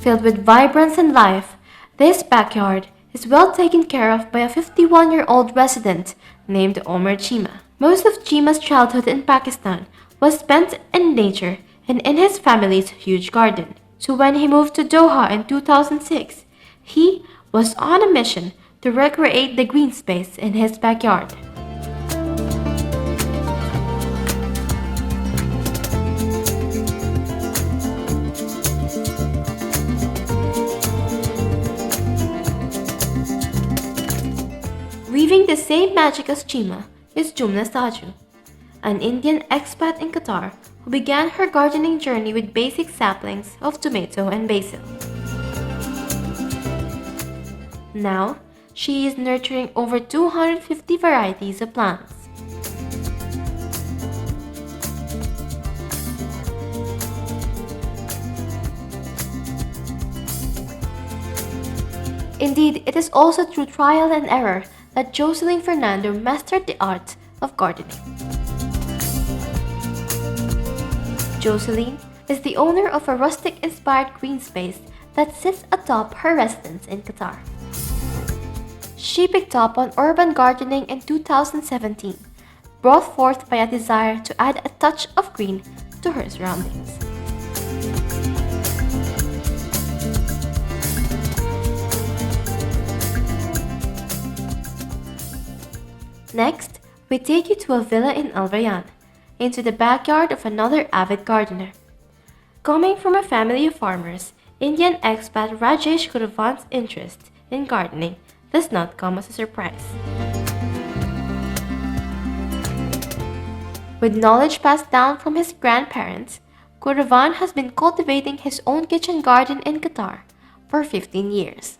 Filled with vibrance and life, this backyard is well taken care of by a 51-year-old resident named Omer Chima. Most of Chima's childhood in Pakistan was spent in nature and in his family's huge garden. So when he moved to Doha in 2006, he was on a mission to recreate the green space in his backyard. Weaving the same magic as Chima is Jumna Saju, an Indian expat in Qatar who began her gardening journey with basic saplings of tomato and basil. Now, she is nurturing over 250 varieties of plants. Indeed, it is also through trial and error that Jocelyn Fernando mastered the art of gardening. Jocelyn is the owner of a rustic-inspired green space that sits atop her residence in Qatar. She picked up on urban gardening in 2017, brought forth by a desire to add a touch of green to her surroundings. Next, we take you to a villa in Al Rayyan, into the backyard of another avid gardener. Coming from a family of farmers, Indian expat Rajesh Gurvan's interest in gardening does not come as a surprise. With knowledge passed down from his grandparents, Gurvan has been cultivating his own kitchen garden in Qatar for 15 years.